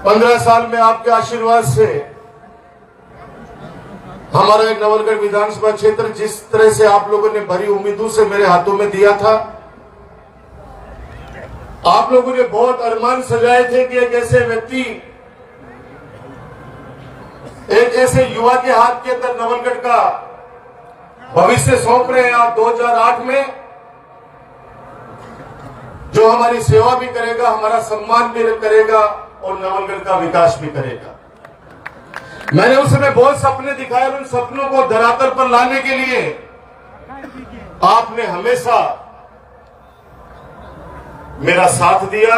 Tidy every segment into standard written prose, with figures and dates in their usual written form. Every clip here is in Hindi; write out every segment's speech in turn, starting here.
15 साल में आपके आशीर्वाद से हमारा एक नवलगढ़ विधानसभा क्षेत्र जिस तरह से आप लोगों ने भरी उम्मीदों से मेरे हाथों में दिया था, आप लोगों ने बहुत अरमान सजाए थे कि एक ऐसे व्यक्ति, एक ऐसे युवा के हाथ के अंदर नवलगढ़ का भविष्य सौंप रहे हैं आप 2008 में, जो हमारी सेवा भी करेगा, हमारा सम्मान भी करेगा और नवलगढ़ का विकास भी करेगा। मैंने उस समय बहुत सपने दिखाए और उन सपनों को धरातल पर लाने के लिए आपने हमेशा मेरा साथ दिया,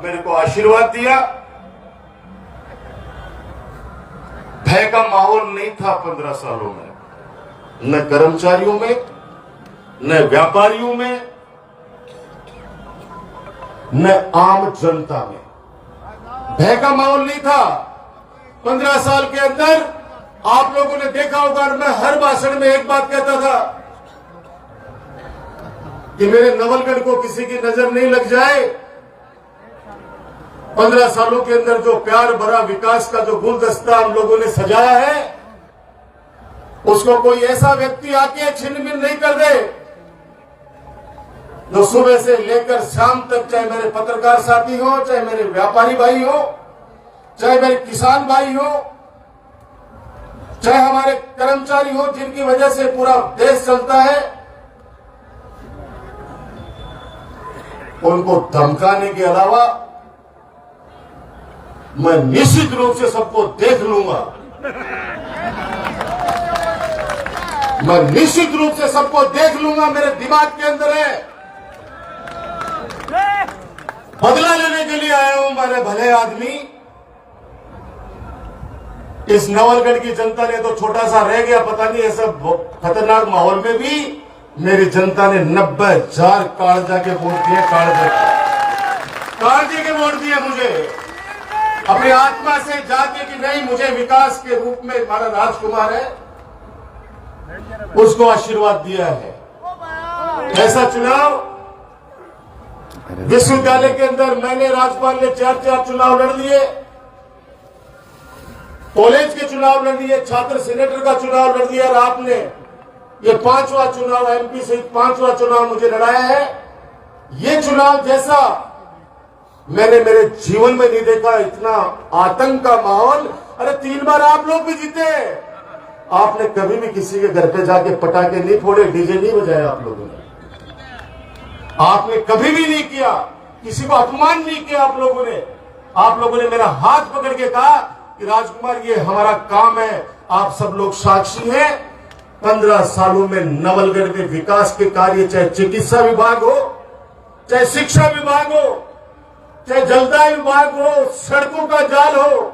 मेरे को आशीर्वाद दिया। भय का माहौल नहीं था 15 सालों में, न कर्मचारियों में, न व्यापारियों में, न आम जनता में भय का माहौल नहीं था। 15 साल के अंदर आप लोगों ने देखा होगा, मैं हर भाषण में एक बात कहता था कि मेरे नवलगढ़ को किसी की नजर नहीं लग जाए। 15 सालों के अंदर जो प्यार भरा विकास का जो गुलदस्ता हम लोगों ने सजाया है, उसको कोई ऐसा व्यक्ति आके छिन-भिन नहीं कर दे जो सुबह से लेकर शाम तक, चाहे मेरे पत्रकार साथी हो, चाहे मेरे व्यापारी भाई हो, चाहे मेरे किसान भाई हो, चाहे हमारे कर्मचारी हो, जिनकी वजह से पूरा देश चलता है, उनको धमकाने के अलावा मैं निश्चित रूप से सबको देख लूंगा। मैं निश्चित रूप से सबको देख लूंगा। मेरे दिमाग के अंदर है, बदला लेने के लिए आया हूं मेरे भले आदमी। इस नवलगढ़ की जनता ने तो छोटा सा रह गया, पता नहीं ऐसा खतरनाक माहौल में भी मेरी जनता ने 90,000 कागजा के वोट दिए। कागजे के वोट दिए मुझे, अपनी आत्मा से जाके कि नहीं, मुझे विकास के रूप में हमारा राजकुमार है, उसको आशीर्वाद दिया है। ऐसा चुनाव विश्वविद्यालय के अंदर मैंने, राज्यपाल ने 4 चुनाव लड़ लिए, कॉलेज के चुनाव लड़ लिए, छात्र सीनेटर का चुनाव लड़ लिया, और आपने ये 5वां चुनाव, एमपी सहित 5वां चुनाव मुझे लड़ाया है। ये चुनाव जैसा मैंने मेरे जीवन में नहीं देखा, इतना आतंक का माहौल। अरे 3 बार आप लोग भी जीते। आपने कभी भी किसी के घर पे जाके पटाखे नहीं फोड़े, डीजे नहीं बजाया आप लोगों ने। आपने कभी भी नहीं किया, किसी को अपमान नहीं किया आप लोगों ने। आप लोगों ने मेरा हाथ पकड़ के कहा कि राजकुमार, ये हमारा काम है, आप सब लोग साक्षी हैं। 15 सालों में नवलगढ़ के विकास के कार्य, चाहे चिकित्सा विभाग हो, चाहे शिक्षा विभाग हो, चाहे जलदाय विभाग हो, सड़कों का जाल हो,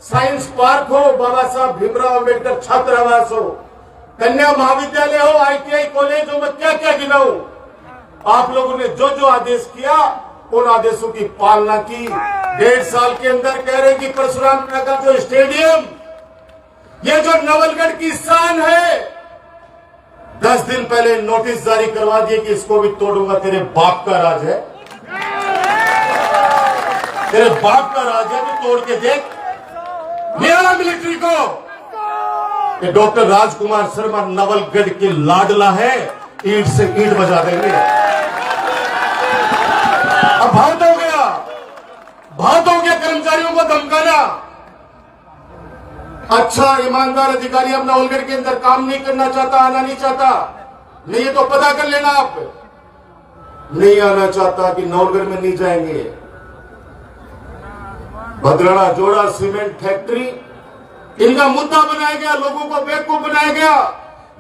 साइंस पार्क हो, बाबा साहब भीमराव अम्बेडकर छात्रावास हो, कन्या महाविद्यालय हो, ITI कॉलेज हो, मैं क्या क्या गिनाऊं। आप लोगों ने जो जो आदेश किया, उन आदेशों की पालना की। 1.5 साल के अंदर कह रहे कि परशुराम नगर जो स्टेडियम, ये जो नवलगढ़ की शान है, 10 दिन पहले नोटिस जारी करवा दिए कि इसको भी तोड़ूंगा। तेरे बाप का राज है, तेरे बाप का राज है, तो तोड़ के देख। मेरा मिलिट्री को कि डॉक्टर राजकुमार शर्मा नवलगढ़ के लाडला है, ईंट से ईंट बजा देंगे। अब बहुत हो गया कर्मचारियों को धमकाना। अच्छा ईमानदार अधिकारी अब नवलगढ़ के अंदर काम नहीं करना चाहता, आना नहीं चाहता, नहीं ये तो पता कर लेना। आप नहीं आना चाहता कि नवलगढ़ में नहीं जाएंगे। भद्राड़ा जोड़ा सीमेंट फैक्ट्री, इनका मुद्दा बनाया गया, लोगों को बेवकूफ बनाया गया।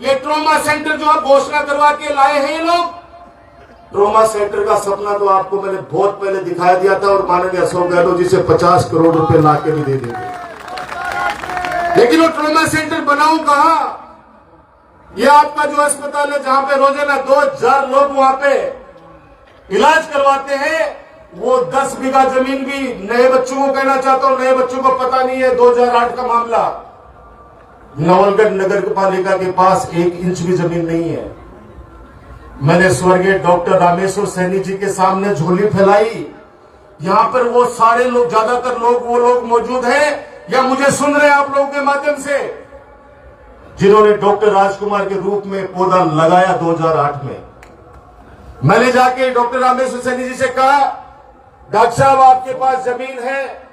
ये ट्रॉमा सेंटर जो आप घोषणा करवा के लाए हैं, ये लोग ट्रॉमा सेंटर का सपना तो आपको मैंने बहुत पहले दिखा दिया था, और माननीय अशोक गहलोत जी से 50 करोड़ रुपए ला के भी दे देंगे। लेकिन वो ट्रॉमा सेंटर बनाऊं कहां? ये आपका जो अस्पताल है, जहां पे रोजाना 2000 लोग वहां पे इलाज करवाते हैं, वो 10 बीघा जमीन भी नए बच्चों को, कहना चाहता हूं, नए बच्चों को पता नहीं है 2008 का मामला। नवलगढ़ नगर पालिका के पास 1 इंच भी जमीन नहीं है। मैंने स्वर्गीय डॉक्टर रामेश्वर सैनी जी के सामने झोली फैलाई, यहां पर वो सारे लोग, ज्यादातर लोग वो लोग मौजूद हैं या मुझे सुन रहे हैं आप लोगों के माध्यम से, जिन्होंने डॉक्टर राजकुमार के रूप में पौधा लगाया 2008 में। मैंने जाके डॉक्टर रामेश्वर सैनी जी से कहा, डॉक्टर साहब आपके पास जमीन है,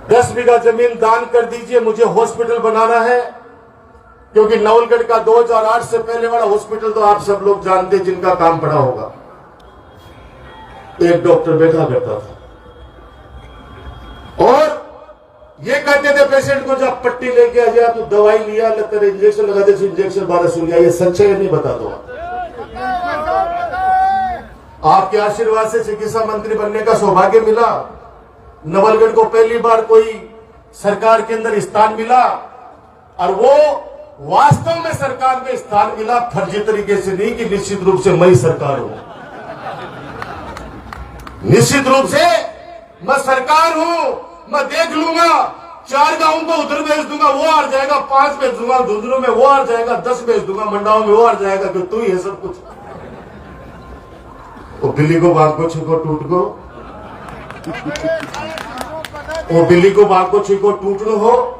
10 बीघा जमीन दान कर दीजिए, मुझे हॉस्पिटल बनाना है। क्योंकि नवलगढ़ का 2008 से पहले वाला हॉस्पिटल तो आप सब लोग जानते, जिनका काम पड़ा होगा, एक डॉक्टर बैठा करता था और ये कहते थे पेशेंट को, जब पट्टी लेके आ जाए तो दवाई लिया, तेरे इंजेक्शन लगा दे, इंजेक्शन 1200 लिया। ये सच है नहीं, बता दो। आपके आशीर्वाद से चिकित्सा मंत्री बनने का सौभाग्य मिला, नवलगढ़ को पहली बार कोई सरकार के अंदर स्थान मिला, और वो वास्तव में सरकार में स्थान मिला, फर्जी तरीके से नहीं कि निश्चित रूप से मैं सरकार हूं, निश्चित रूप से मैं सरकार हूं, मैं देख लूंगा, 4 गांवों को उधर भेज दूंगा, वो हार जाएगा, 5 भेज दूंगा धुंधुरू में, वो हार जाएगा, 10 भेज दूंगा मंडाओं में, वो हार जाएगा, कि तू ही है सब कुछ। वो बिल्ली को बाघ को छिको टूट को, वो बिल्ली को बाघ को छिको टूट हो।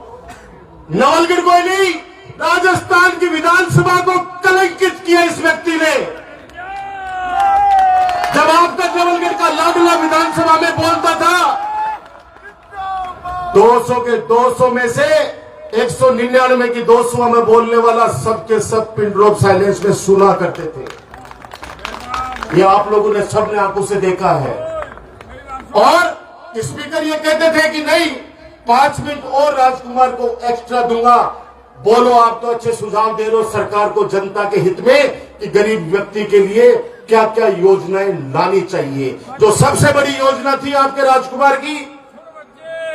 नवलगढ़ को नहीं, राजस्थान की विधानसभा को कलंकित किया इस व्यक्ति ने। जब आपका नवलगढ़ का लाडला विधानसभा में बोलता था, 200 के 200 में से 199 की 200 में बोलने वाला सबके सब पिन ड्रॉप साइलेंस में सुना करते थे। ये आप लोगों ने सबने आंखों से देखा है। और स्पीकर ये कहते थे कि नहीं, 5 मिनट और राजकुमार को एक्स्ट्रा दूंगा, बोलो आप तो अच्छे सुझाव दे रहे हो सरकार को जनता के हित में कि गरीब व्यक्ति के लिए क्या क्या योजनाएं लानी चाहिए। जो सबसे बड़ी योजना थी आपके राजकुमार की,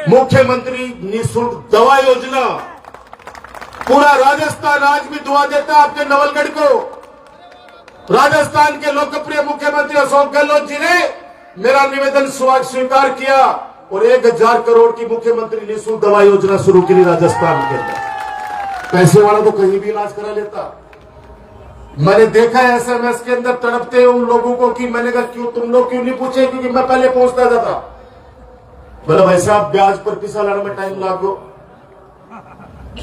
मुख्यमंत्री निःशुल्क दवा योजना। पूरा राजस्थान आज भी दुआ देता आपके नवलगढ़ को। राजस्थान के लोकप्रिय मुख्यमंत्री अशोक गहलोत जी ने मेरा निवेदन स्वीकार किया और 1000 करोड़ की मुख्यमंत्री निःशुल्क दवा योजना शुरू की राजस्थान के अंदर। पैसे वाला तो कहीं भी इलाज करा लेता। मैंने देखा है SMS के अंदर तड़पते उन लोगों को कि मैंने कहा क्यों तुम लोग क्यों नहीं पूछे, क्योंकि मैं पहले पहुंचता था। बोला भाई साहब ब्याज पर पैसा लाने में टाइम लागो।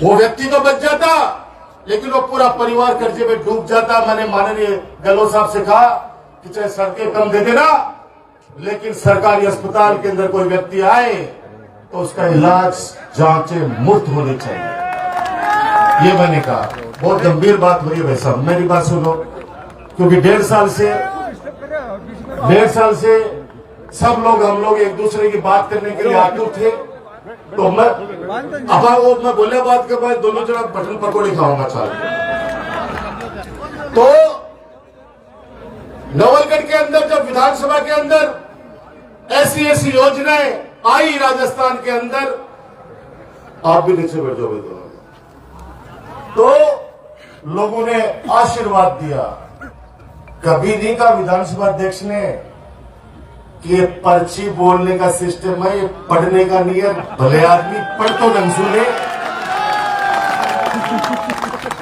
वो व्यक्ति तो बच जाता, लेकिन वो पूरा परिवार कर्जे में डूब जाता। मैंने माननीय गहलोत साहब से कहा कि चाहे सड़कें कम दे देना, लेकिन सरकारी अस्पताल के अंदर कोई व्यक्ति आए तो उसका इलाज जांचें मुफ्त होनी चाहिए। ये मैंने कहा। बहुत गंभीर बात हो रही है भाई साहब, मेरी बात सुनो, क्योंकि 1.5 साल से सब लोग, हम लोग एक दूसरे की बात करने के लिए आतुर थे। तो मैं बोले बात के बाद दोनों जना बटन पकौड़ी खाऊंगा चाल। तो नवलगढ़ के अंदर जब विधानसभा के अंदर ऐसी योजनाएं आई राजस्थान के अंदर, आप भी नीचे बैठ जाओ, तो लोगों ने आशीर्वाद दिया। कभी नहीं कहा विधानसभा अध्यक्ष ने कि ये पर्ची बोलने का सिस्टम है, ये पढ़ने का नहीं है। भले आदमी पढ़ तो ढंग से ले,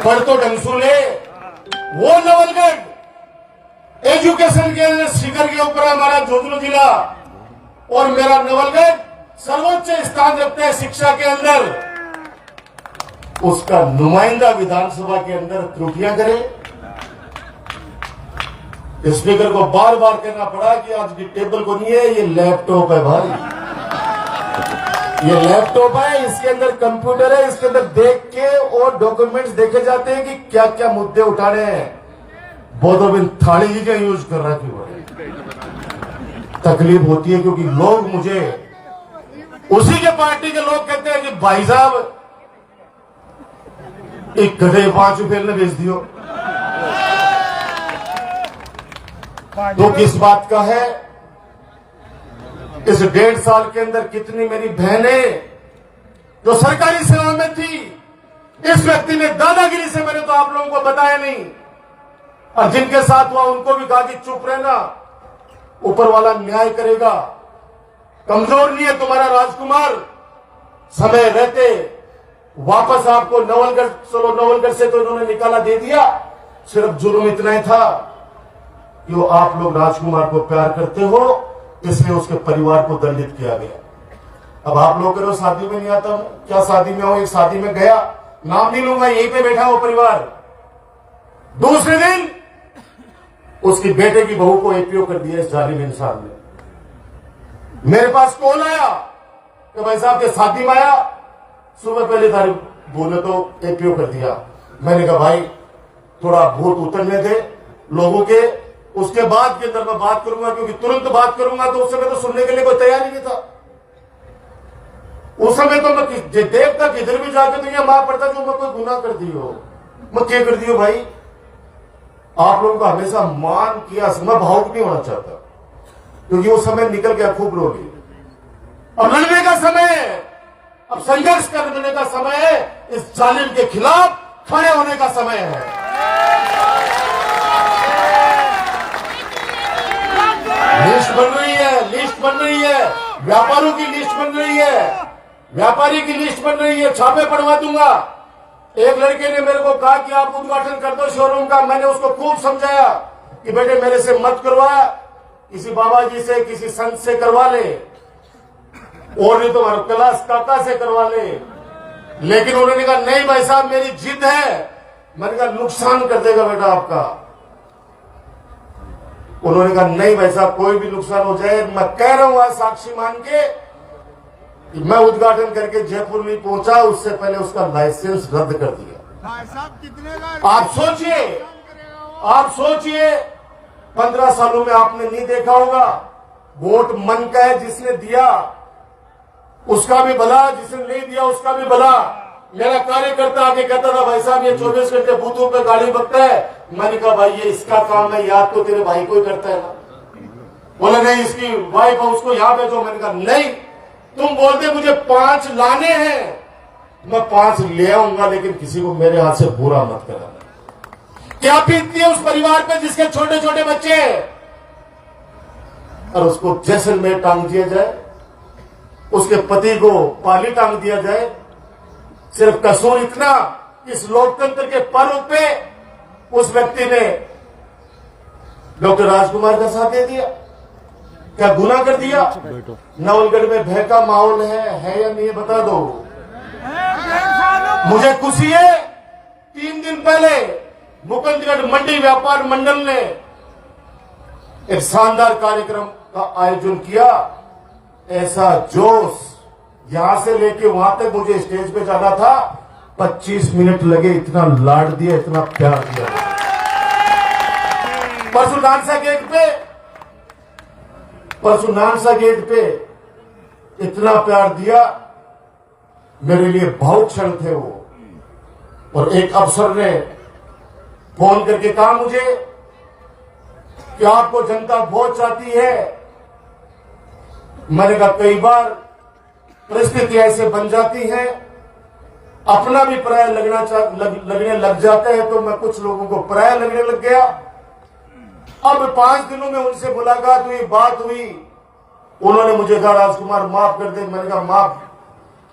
पढ़ तो ढंग से ले। वो नवलगढ़ एजुकेशन के अंदर शिखर के ऊपर हमारा जोधपुर जिला और मेरा नवलगढ़ सर्वोच्च स्थान रखते हैं शिक्षा के अंदर। उसका नुमाइंदा विधानसभा के अंदर त्रुटियां करे। स्पीकर को बार बार कहना पड़ा कि आज टेबल को नहीं है, ये लैपटॉप है भाई, ये लैपटॉप है, इसके अंदर कंप्यूटर है, इसके अंदर देख के और डॉक्यूमेंट्स देखे जाते हैं कि क्या क्या मुद्दे उठाने हैं। बोधोबिन थाली ही का यूज कर रहा है। तकलीफ होती है क्योंकि लोग मुझे, उसी के पार्टी के लोग कहते हैं कि भाई साहब एक गधे 5 रुपये ने भेज दियो। तो किस बात का है? इस 1.5 साल के अंदर कितनी मेरी बहनें जो सरकारी सेवा में थी, इस व्यक्ति ने दादागिरी से, मैंने तो आप लोगों को बताया नहीं, और जिनके साथ हुआ उनको भी कहा कि चुप रहना, ऊपर वाला न्याय करेगा। कमजोर नहीं है तुम्हारा राजकुमार, समय रहते वापस आपको नवलगढ़, चलो नवलगढ़ से तो इन्होंने निकाला दे दिया, सिर्फ जुर्म इतना ही था कि वो आप लोग राजकुमार को प्यार करते हो इसलिए उसके परिवार को दंडित किया गया। अब आप लोग कह रहे हो शादी में नहीं आता हूं, क्या शादी में हूं? एक शादी में गया, नाम नहीं लूंगा, यहीं पे बैठा वो परिवार, दूसरे दिन उसकी बेटे की बहू को एपीओ कर दिया इस जालिम इंसान ने। मेरे पास कॉल आया कि भाई साहब के शादी में आया, सुबह पहले तारीख बोले तो एपीओ कर दिया। मैंने कहा भाई थोड़ा भूत उतरने दे लोगों के, उसके बाद के अंदर मैं बात करूंगा, क्योंकि तुरंत बात करूंगा तो उस समय तो सुनने के लिए कोई तैयार ही नहीं था। उस समय तो मैं देखता किधर भी जाके तो यह मां पड़ता जो मैं कोई गुनाह कर दी हो, मैं क्या कर दी हो। भाई आप लोगों का हमेशा मान किया, मैं भावुक नहीं होना चाहता, क्योंकि वो समय निकल गया, खूब रो ली। अब लड़ने का समय है, अब संघर्ष करने का समय है, इस जालिम के खिलाफ खड़े होने का समय है। लिस्ट बन रही है, लिस्ट बन रही है, व्यापारियों की लिस्ट बन रही है, व्यापारी की लिस्ट बन रही है, छापे पड़वा दूंगा। एक लड़के ने मेरे को कहा कि आप उद्घाटन कर दो शोरूम का, मैंने उसको खूब समझाया कि बेटे मेरे से मत करवा, किसी बाबा जी से, किसी संत से करवा ले, और नहीं तो कैलाश काका से करवा ले। लेकिन उन्होंने कहा नहीं भाई साहब मेरी जिद है। मैंने कहा नुकसान कर देगा बेटा आपका। उन्होंने कहा नहीं भाई साहब कोई भी नुकसान हो जाए, मैं कह रहा हूं आज साक्षी मान के कि मैं उद्घाटन करके जयपुर नहीं पहुंचा, उससे पहले उसका लाइसेंस रद्द कर दिया। भाई साहब कितने का आप सोचिए 15 सालों में आपने नहीं देखा होगा, वोट मन का है, जिसने दिया उसका भी भला, जिसने नहीं दिया उसका भी भला। मेरा कार्यकर्ता आके कहता था भाई साहब ये 24 घंटे बूथों पे गाड़ी बकता है। मैंने कहा भाई ये इसका काम है, याद तो तेरे भाई को ही करता है ना। बोला नहीं इसकी वाइफ है उसको यहाँ भेजो। मैंने कहा नहीं, तुम बोलते मुझे 5 लाने हैं, मैं 5 ले आऊंगा, लेकिन किसी को मेरे हाथ से बुरा मत कराना। क्या बीतती है उस परिवार पे जिसके छोटे छोटे बच्चे हैं, और उसको जैसलमेर टांग दिया जाए, उसके पति को पाली टांग दिया जाए। सिर्फ कसूर इतना, इस लोकतंत्र के पर्व पे उस व्यक्ति ने डॉक्टर राजकुमार का साथ दे दिया। क्या गुनाह कर दिया? नवलगढ़ में भय का माहौल है या नहीं, बता दो मुझे। खुशी है 3 दिन पहले मुकुंदगढ़ मंडी व्यापार मंडल ने एक शानदार कार्यक्रम का आयोजन किया। ऐसा जोश, यहां से लेके वहां तक मुझे स्टेज पे जाना था, 25 मिनट लगे, इतना लाड दिया, इतना प्यार दिया। परसों नानसा गेट पे इतना प्यार दिया, मेरे लिए भावुक क्षण थे वो। और एक अफसर ने फोन करके कहा मुझे कि आपको जनता वोट चाहती है। मैंने कहा कई बार परिस्थिति ऐसे बन जाती है, अपना भी पराया लगने लग जाता है, तो मैं कुछ लोगों को पराया लगने लग गया। अब 5 दिनों में उनसे मुलाकात हुई, बात हुई, उन्होंने मुझे कहा राजकुमार माफ कर दे। मैंने कहा माफ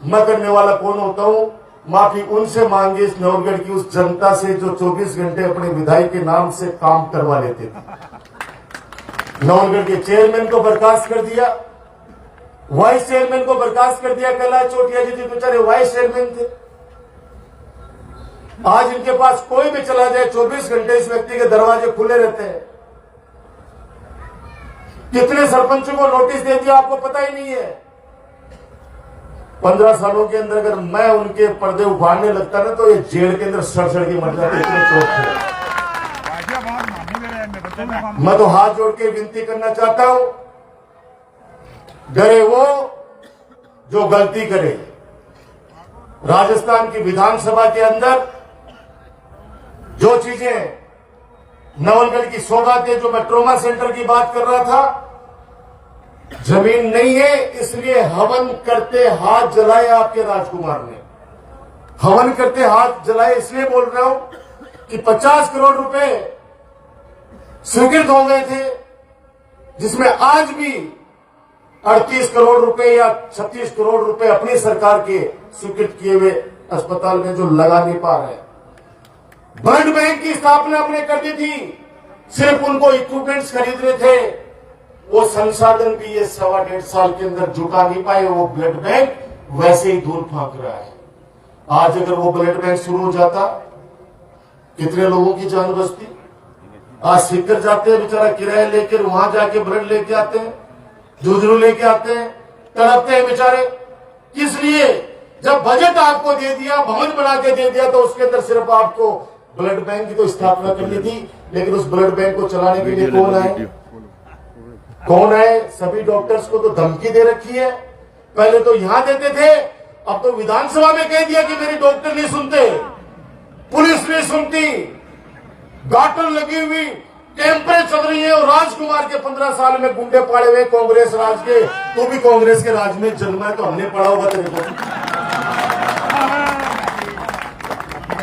मैं करने वाला कौन होता हूं, माफी उनसे मांगी इस नवलगढ़ की उस जनता से जो 24 घंटे अपने विधायक के नाम से काम करवा लेते थे। नवलगढ़ के चेयरमैन को बर्खास्त कर दिया, वाइस चेयरमैन को बर्खास्त कर दिया। कैलाश चोटिया जी बेचारे वाइस चेयरमैन थे। आज इनके पास कोई भी चला जाए, 24 घंटे इस व्यक्ति के दरवाजे खुले रहते हैं। कितने सरपंचों को नोटिस दे दिया आपको पता ही नहीं है। 15 सालों के अंदर अगर मैं उनके पर्दे उखाड़ने लगता ना, तो ये जेल के अंदर सड़ के मर जाते, इतने चोट थे। मैं तो हाथ जोड़ के विनती करना चाहता हूं, डरे वो जो गलती करे। राजस्थान की विधानसभा के अंदर जो चीजें, नवलगढ़ की सौगातें, जो मैं ट्रोमा सेंटर की बात कर रहा था, जमीन नहीं है इसलिए हवन करते हाथ जलाए आपके राजकुमार ने। हवन करते हाथ जलाए इसलिए बोल रहा हूं कि 50 करोड़ रुपए स्वीकृत हो गए थे, जिसमें आज भी 38 करोड़ रुपए या 36 करोड़ रुपए अपनी सरकार के स्वीकृत किए हुए अस्पताल में जो लगा नहीं पा रहे। ब्लड बैंक की स्थापना आपने कर दी थी, सिर्फ उनको इक्विपमेंट्स खरीदने थे। वो संसाधन भी ये 1.25 साल के अंदर जुटा नहीं पाए। वो ब्लड बैंक वैसे ही धूल फांक रहा है। आज अगर वो ब्लड बैंक शुरू हो जाता, कितने लोगों की जान बचती। आज सीकर जाते हैं बेचारा किराया लेकर, वहां जाके ब्लड लेके आते हैं, जुजरू लेके आते हैं, तड़पते हैं बेचारे। किस लिए? जब बजट आपको दे दिया, भवन बना के दे दिया, तो उसके अंदर सिर्फ आपको ब्लड बैंक की तो स्थापना करनी थी, लेकिन उस ब्लड बैंक को चलाने के लिए कौन है? कौन है? सभी डॉक्टर्स को तो धमकी दे रखी है। पहले तो यहां देते थे, अब तो विधानसभा में कह दिया कि मेरी डॉक्टर नहीं सुनते, पुलिस नहीं सुनती, गाटर लगी हुई, कैंपें चल रही है। और राजकुमार के 15 साल में गुंडे पाड़े हुए कांग्रेस राज के। तो भी कांग्रेस के राज में जन्मा है, तो हमने पढ़ा होगा तेरे को।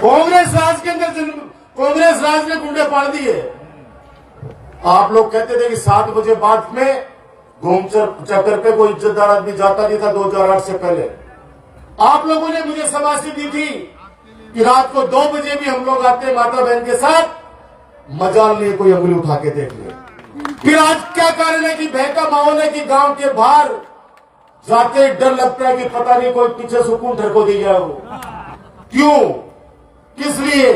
कांग्रेस राज के अंदर कांग्रेस राज ने गुंडे पाड़ दिए। आप लोग कहते थे कि 7 बजे बाद में घूम चक्कर पे कोई इज्जतदार आदमी जाता नहीं था 2008 से पहले। आप लोगों ने मुझे शाबाशी दी थी कि रात को 2 बजे भी हम लोग आते माता बहन के साथ, मजाल नहीं कोई उंगली उठा के देख ले। फिर आज क्या कारण है कि भय का माहौल है कि गांव के बाहर जाते डर लगता है कि पता नहीं कोई पीछे सुकून ठरको दे गया हो। क्यों? किस लिए?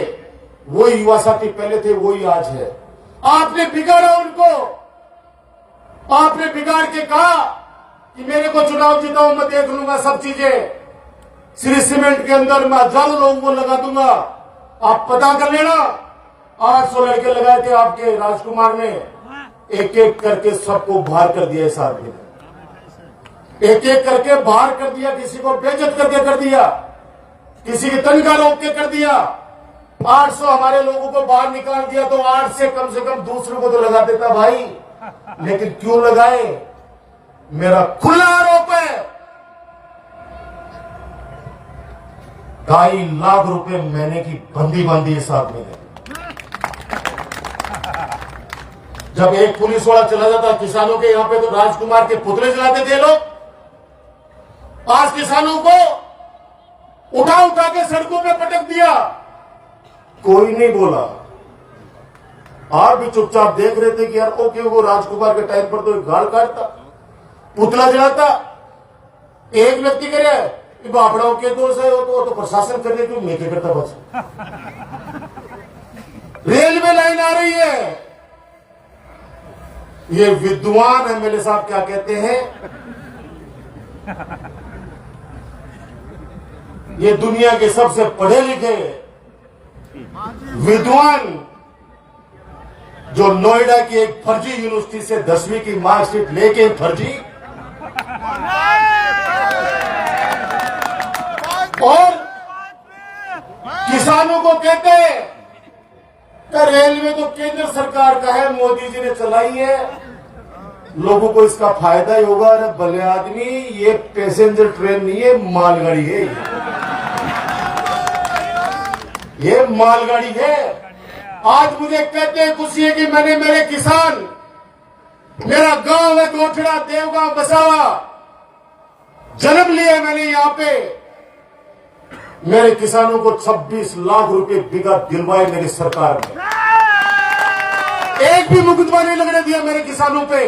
वही युवा साथी पहले थे, वही आज है। आपने बिगाड़ा उनको। आपने बिगाड़ के कहा कि मेरे को चुनाव जिताओ, मैं देख लूंगा सब चीजें। श्री सीमेंट के अंदर मैं हजारों लोगों को लगा दूंगा, आप पता कर लेना। 800 लड़के लगाए थे आपके राजकुमार ने, एक एक करके सबको बाहर कर दिया। इस आदमी ने एक एक करके बाहर कर दिया, किसी को बेइज्जत करके कर दिया, किसी की तनख्वाह रोक के कर दिया। 800 हमारे लोगों को बाहर निकाल दिया, तो 8 से कम दूसरों को तो लगा देता भाई। लेकिन क्यों लगाए? मेरा खुला आरोप है, 2.5 लाख रुपए महीने की बंदी बांधी इस आदमी ने। जब एक पुलिस वाला चला जाता किसानों के यहां पे, तो राजकुमार के पुतले जलाते थे लोग। आज किसानों को उठा उठा के सड़कों पे पटक दिया, कोई नहीं बोला। आप भी चुपचाप देख रहे थे कि यार ओके, वो राजकुमार के टाइम पर तो एक गाल काटता, पुतला जलाता। एक व्यक्ति करे कि बापड़ाओं के दोष है, वो तो प्रशासन करने क्यों नहीं करता। बस रेलवे लाइन आ रही है, ये विद्वान एमएलए साहब क्या कहते हैं, ये दुनिया के सबसे पढ़े लिखे विद्वान, जो नोएडा की एक फर्जी यूनिवर्सिटी से 10वीं की मार्कशीट लेके फर्जी, और किसानों को कहते हैं कि रेलवे तो केंद्र सरकार का है, मोदी जी ने चलाई है, लोगों को इसका फायदा ही होगा। अरे भले आदमी, ये पैसेंजर ट्रेन नहीं है, मालगाड़ी है। ये मालगाड़ी है। आज मुझे कहते हैं खुशी है कि मैंने मेरे किसान, मेरा गांव है गोठड़ा, देवगांव, बसावा, जन्म लिया मैंने यहां पे। मेरे किसानों को 26 लाख रुपए बीघा दिलवाए मेरी सरकार ने। एक भी मुकदमा नहीं लगने दिया मेरे किसानों पे।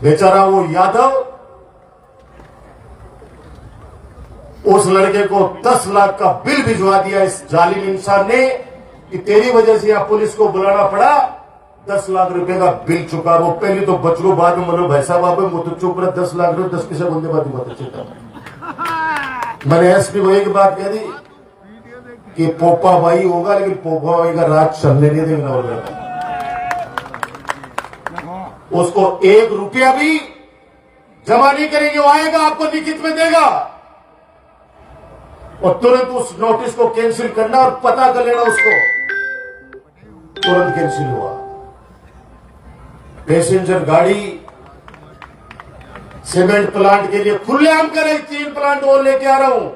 बेचारा वो यादव, उस लड़के को 10 लाख का बिल भिजवा दिया इस जालिम इंसान ने कि तेरी वजह से यहां पुलिस को बुलाना पड़ा। 10 लाख रुपए का बिल चुका। वो पहले तो बचलो, बाद में मतलब भाई साहब आप तो चुप रहे। 10 लाख रुपए 10 पैसे बंदे बात बहुत अच्छी था। मैंने एसपी को एक बात कह दी कि पोपा भाई होगा, लेकिन पोपा भाई का राज चलने नहीं देगा। उसको 1 रुपया भी जमा नहीं करेंगे, वो आएगा आपको लिखित में देगा और तुरंत उस नोटिस को कैंसिल करना और पता कर लेना उसको। तुरंत कैंसिल हुआ। पैसेंजर गाड़ी सीमेंट प्लांट के लिए खुलेआम करे, 3 प्लांट और लेके आ रहा हूं।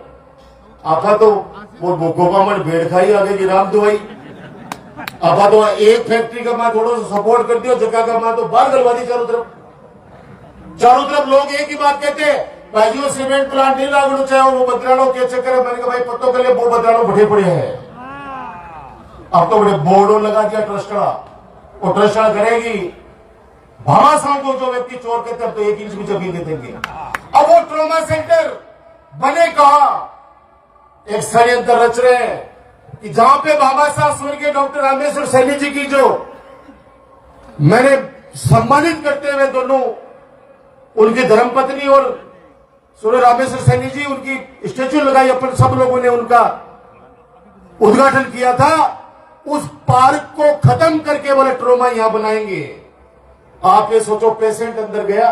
आपा तो वो गवर्नमेंट भेड़ खाई आगे की राम दुआई। आपा तो एक फैक्ट्री का मैं थोड़ा सा सपोर्ट कर दिया, जगह का मैं तो बाहर गलवा दी चारों तरफ लोग एक ही बात कहते हैं, भाई वो सीमेंट प्लांट नहीं लागू चाहे वो बदलानो के चक्कर है। मैंने कहा भाई पत्तों के लिए वो बदलानो बढ़े पड़े हैं। अब तो बड़े बोर्डो लगा दिया ट्रस्टा, वो ट्रस्टा करेगी भामाशाह को जो व्यक्ति चोर कहते हैं तो 1 इंच भी जमीन नहीं देंगे। अब वो ट्रॉमा सेंटर बने कहा, एक षड्यंत्र रच रहे हैं कि जहां पे भामाशाह स्वर्गीय डॉक्टर रामेश्वर सैनी जी की जो मैंने सम्मानित करते हुए दोनों उनकी धर्मपत्नी और सूर्य रामेश्वर सैनी जी उनकी स्टेच्यू लगाई, अपन सब लोगों ने उनका उद्घाटन किया था। उस पार्क को खत्म करके बोले ट्रोमा यहां बनाएंगे। आप ये सोचो, पेशेंट अंदर गया,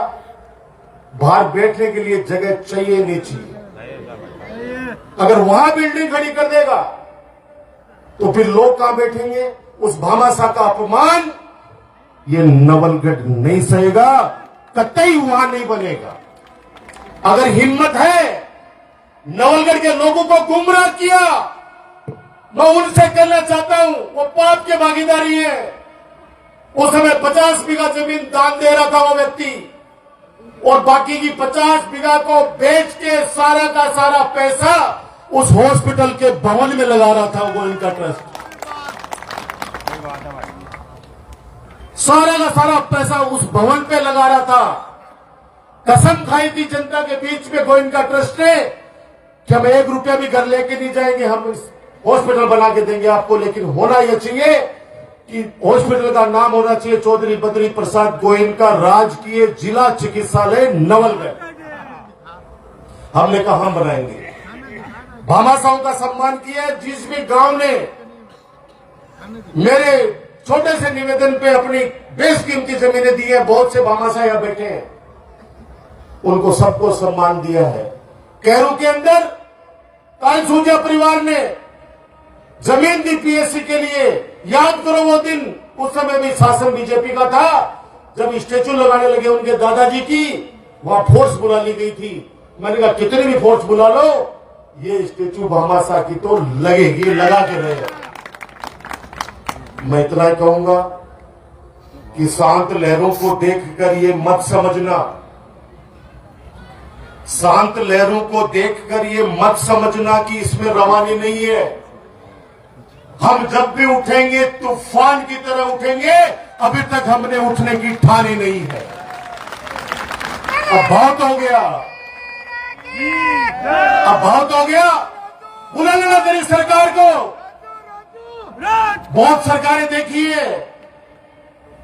बाहर बैठने के लिए जगह चाहिए नहीं चाहिए, अगर वहां बिल्डिंग खड़ी कर देगा तो फिर लोग कहां बैठेंगे? उस भामाशाह का अपमान ये नवलगढ़ नहीं सहेगा, कतई वहां नहीं बनेगा। अगर हिम्मत है नवलगढ़ के लोगों को गुमराह किया, मैं उनसे कहना चाहता हूं, वो पाप के भागीदारी है। उस समय 50 बीघा जमीन दान दे रहा था वो व्यक्ति, और बाकी की 50 बीघा को बेच के सारा का सारा पैसा उस हॉस्पिटल के भवन में लगा रहा था वो इनका ट्रस्ट। सारा का सारा पैसा उस भवन पे लगा रहा था। कसम खाई थी जनता के बीच में गोइंका ट्रस्ट ने कि हम 1 रुपया भी घर लेके नहीं जाएंगे, हम हॉस्पिटल बना के देंगे आपको, लेकिन होना यह चाहिए कि हॉस्पिटल का नाम होना चाहिए चौधरी बद्री प्रसाद गोइनका राजकीय जिला चिकित्सालय नवलगढ़। हमने कहा हम बनाएंगे। भामाशाह का सम्मान किया। जिस भी गांव ने मेरे छोटे से निवेदन पे अपनी बेशकीमती जमीनें दी है, बहुत से भामाशाह यहां बैठे हैं, उनको सबको सम्मान दिया है। कैरू के अंदर कालसूजा परिवार ने जमीन दी पीएससी के लिए। याद करो वो दिन, उस समय भी शासन बीजेपी का था, जब स्टेच्यू लगाने लगे उनके दादाजी की, वहां फोर्स बुला ली गई थी। मैंने कहा कितनी भी फोर्स बुला लो, ये स्टेच्यू भामाशाह की तो लगेगी, लगा के रहे। मैं इतना कहूंगा कि शांत लहरों को देखकर ये मत समझना, शांत लहरों को देखकर ये मत समझना कि इसमें रवानी नहीं है। हम जब भी उठेंगे तूफान की तरह उठेंगे, अभी तक हमने उठने की ठानी नहीं है। अब बहुत हो गया, अब बहुत हो गया। बुला लेना तेरी सरकार को। बहुत सरकारें देखी है,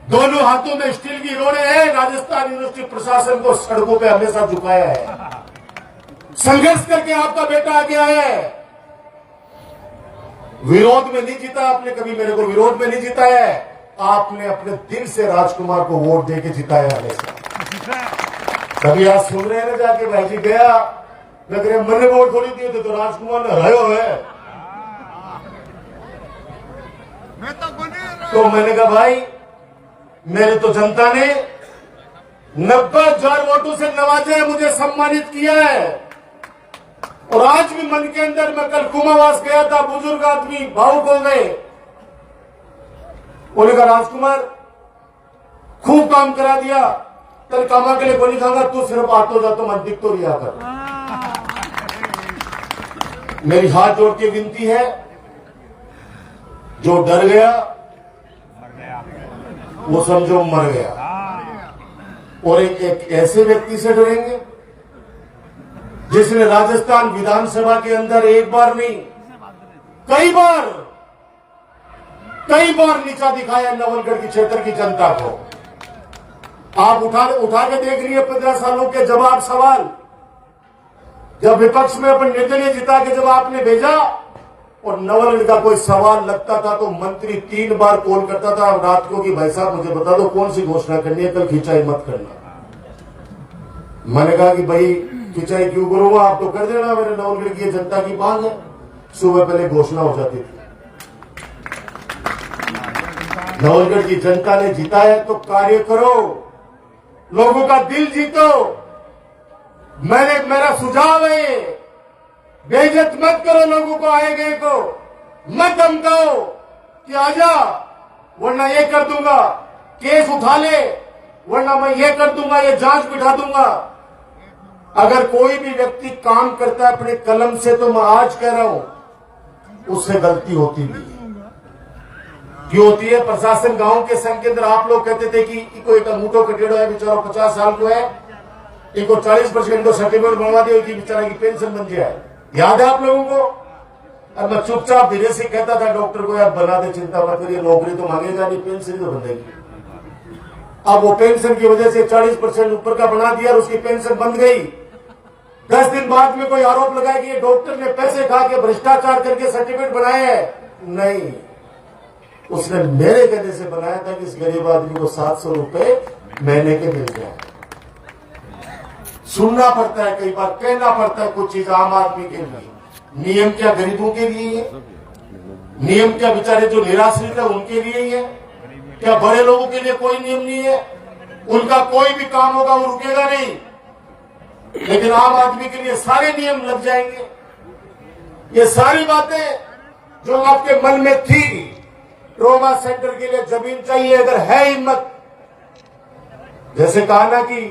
दोनों हाथों में स्टील की रोड़े हैं। राजस्थान यूनिवर्सिटी प्रशासन को सड़कों पे हमेशा झुकाया है। संघर्ष करके आपका बेटा आगे आया है। विरोध में नहीं जीता आपने, कभी मेरे को विरोध में नहीं जिताया है। आपने अपने दिल से राजकुमार को वोट देके जिताया हमेशा। कभी आज सुन रहे हैं ना, जाके भाई जी गया, लग रहे मैंने वोट थोड़ी दिए थे तो राजकुमार ने रहे है। तो मैंने कहा भाई, मेरे तो जनता ने 90,000 वोटों से नवाजा है, मुझे सम्मानित किया है। और आज भी मन के अंदर, मैं कल कुमावास गया था, बुजुर्ग आदमी भावुक हो गए। उन्होंने कहा राजकुमार खूब काम करा दिया, कल कामा के लिए गोली खाऊंगा, तू सिर्फ आतो जातो मत दिख तो लिया कर। मेरी हाथ जोड़ के विनती है, जो डर गया वो समझो मर गया। और एक ऐसे व्यक्ति से डरेंगे जिसने राजस्थान विधानसभा के अंदर एक बार नहीं कई बार नीचा दिखाया नवलगढ़ की क्षेत्र की जनता को। आप उठा के देख लिए 15 सालों के जवाब सवाल। जब विपक्ष में अपन नेता ने जिता के जब आपने भेजा और नवलगढ़ का कोई सवाल लगता था तो मंत्री 3 बार कॉल करता था रात को कि भाई साहब मुझे बता दो कौन सी घोषणा करनी है, कल खिंचाई मत करना। मैंने कहा कि भाई खिंचाई क्यों करूंगा, आप तो कर देना, मेरे नवलगढ़ की जनता की मांग है। सुबह पहले घोषणा हो जाती थी। नवलगढ़ की जनता ने जीता है तो कार्य करो, लोगों का दिल जीतो। मेरा सुझाव है, बेइज्जत मत करो लोगों को, आए गए को मत धमकाओ कि आजा वरना ये कर दूंगा, केस उठा ले वरना मैं ये कर दूंगा, ये जांच बिठा दूंगा। अगर कोई भी व्यक्ति काम करता है अपने कलम से, तो मैं आज कह रहा हूं उससे गलती होती भी है। जो होती है प्रशासन गांव के संघ के अंदर आप लोग कहते थे कि इको एक अंगूठो कटेड़ो है बेचारा 50 साल को है, इको 40% को सर्टिफिकेट बनवा दिया कि बेचारा की पेंशन बन जाए। याद है आप लोगों को? और मैं चुपचाप धीरे से कहता था डॉक्टर को, यार बना दे, चिंता मत करिए, नौकरी तो मांगेगा नहीं, पेंशन तो बनेगी। अब वो पेंशन की वजह से 40% ऊपर का बना दिया और उसकी पेंशन बंद गई। 10 दिन बाद में कोई आरोप लगाया कि ये डॉक्टर ने पैसे खा के भ्रष्टाचार करके सर्टिफिकेट बनाए हैं। नहीं, उसने मेरे कहने से बनाया था कि इस गरीब आदमी को 700 रुपए महीने के मिल जाए। सुनना पड़ता है, कई बार कहना पड़ता है कुछ चीज आम आदमी के लिए। नियम क्या गरीबों के लिए है? नियम क्या बेचारे जो निराश्रित है उनके लिए ही है? क्या बड़े लोगों के लिए कोई नियम नहीं है? उनका कोई भी काम होगा वो रुकेगा नहीं, लेकिन आम आदमी के लिए सारे नियम लग जाएंगे। ये सारी बातें जो आपके मन में थी, ट्रॉमा सेंटर के लिए जमीन चाहिए, अगर है हिम्मत, जैसे कहा ना कि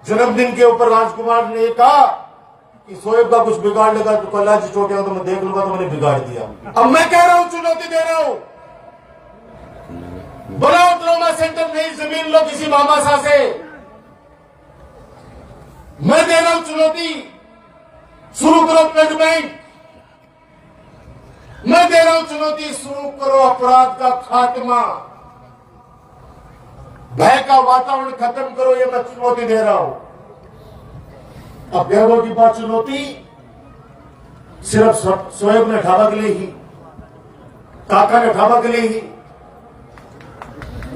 जन्मदिन के ऊपर राजकुमार ने कहा कि शोएब का कुछ बिगाड़ लेगा तो कल्ला जी छोटे हो तो मैं देख लूंगा, तो मैंने बिगाड़ दिया। अब मैं कह रहा हूं, चुनौती दे रहा हूं, बनाओ ट्रॉमा सेंटर, नई जमीन लो किसी मामासा से। मैं दे रहा हूं चुनौती, शुरू करो ब्लड बैंक। मैं दे रहा हूं चुनौती, शुरू करो अपराध का खात्मा, भय का वातावरण खत्म करो। ये मैं चुनौती दे रहा हूं। अब गैरों की बात चुनौती सिर्फ शोएब ने ढाबा के लिए ही, काका ने ढाबा के लिए ही,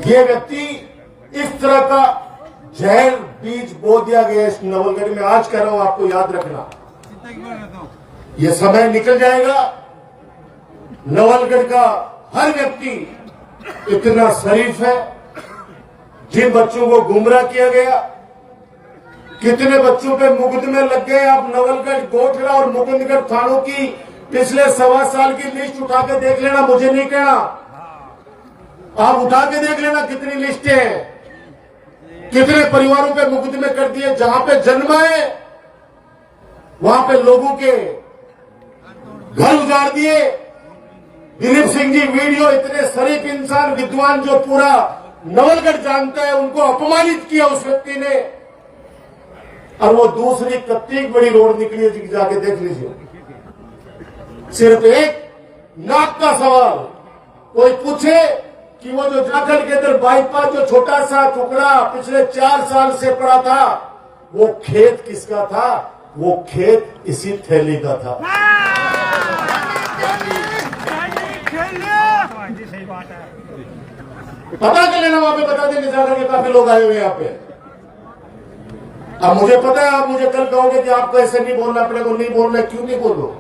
ये व्यक्ति इस तरह का जहर बीज बो दिया गया इस नवलगढ़ में। आज कह रहा हूं, आपको याद रखना, ये समय निकल जाएगा। नवलगढ़ का हर व्यक्ति इतना शरीफ है। जिन बच्चों को गुमराह किया गया, कितने बच्चों पे मुकदमे लग गए। आप नवलगढ़, गोठरा और मुकुंदगढ़ थानों की पिछले 1.25 साल की लिस्ट उठा के देख लेना, मुझे नहीं कहना, आप उठा के देख लेना कितनी लिस्टें हैं, कितने परिवारों पे मुकदमे कर दिए। जहां पे जन्म है वहां पे लोगों के घर उजाड़ दिए। दिलीप सिंह जी वीडियो, इतने शरीफ इंसान, विद्वान, जो पूरा नवलगढ़ जानता है, उनको अपमानित किया उस व्यक्ति ने। और वो दूसरी कत्ती बड़ी रोड निकली है, जाके देख लीजिए। सिर्फ एक नाक का सवाल, कोई पूछे कि वो जो झारखंड के अंदर बाईपास जो छोटा सा टुकड़ा पिछले 4 साल से पड़ा था, वो खेत किसका था? वो खेत इसी थैली का था। पता कर लेना, वहां पे बता देंगे, झारखंड के काफी लोग आए हुए यहाँ पे। अब मुझे पता है आप मुझे कल कहोगे कि आपको ऐसे नहीं बोलना पड़ेगा, नहीं बोलना। क्यों नहीं बोलो?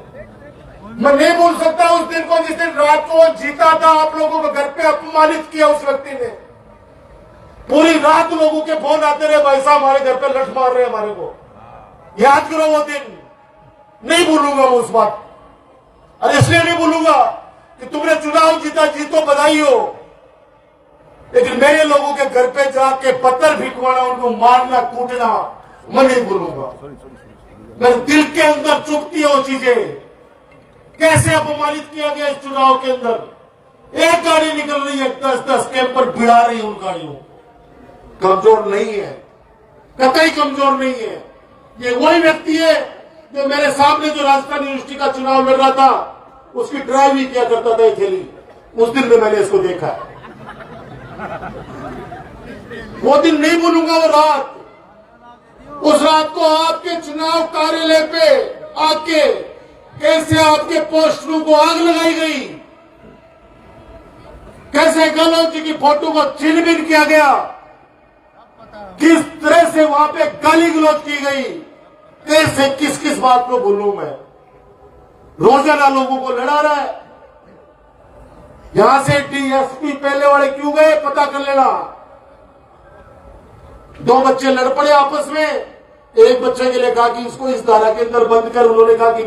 मैं नहीं बोल सकता उस दिन को जिस दिन रात को जीता था, आप लोगों को घर पे अपमानित किया उस व्यक्ति ने। पूरी रात लोगों के फोन आते रहे, भाई साहब हमारे घर पे लठ मार रहे हैं हमारे को। याद करो वो दिन, नहीं भूलूंगा मैं उस बात। और इसलिए नहीं भूलूंगा कि तुमने चुनाव जीता, जीतो बधाई हो, लेकिन मेरे लोगों के घर पे जाके पत्थर फेंकवाना, उनको मारना, कूटना, मैं नहीं भूलूंगा। मेरे दिल के अंदर चुभती है वो चीजें। कैसे अपमानित किया गया इस चुनाव के अंदर। एक गाड़ी निकल रही है, 10-10 कैंपर भिड़ा रही है उन गाड़ियों। कमजोर नहीं है, कतई कमजोर नहीं है। ये वही व्यक्ति है जो मेरे सामने जो राजस्थान यूनिवर्सिटी का चुनाव लड़ रहा था, उसकी ड्राइव ही किया करता था थैली। उस दिन में मैंने इसको देखा है। वो दिन नहीं भूलूंगा, वो रात। उस रात को आपके चुनाव कार्यालय पे आके कैसे आपके पोस्टरों को आग लगाई गई, कैसे गहलोत जी की फोटो को छीन-बीन किया गया, किस तरह से वहां पे गाली गलौज की गई, कैसे किस किस बात को भूलूं मैं। रोजाना लोगों को लड़ा रहा है। यहां से डीएसपी पहले वाले क्यों गए पता कर लेना। 2 बच्चे लड़ पड़े आपस में। एक बच्चे के लिए कहा कि इसको इस धारा के अंदर बंद कर। उन्होंने कहा कि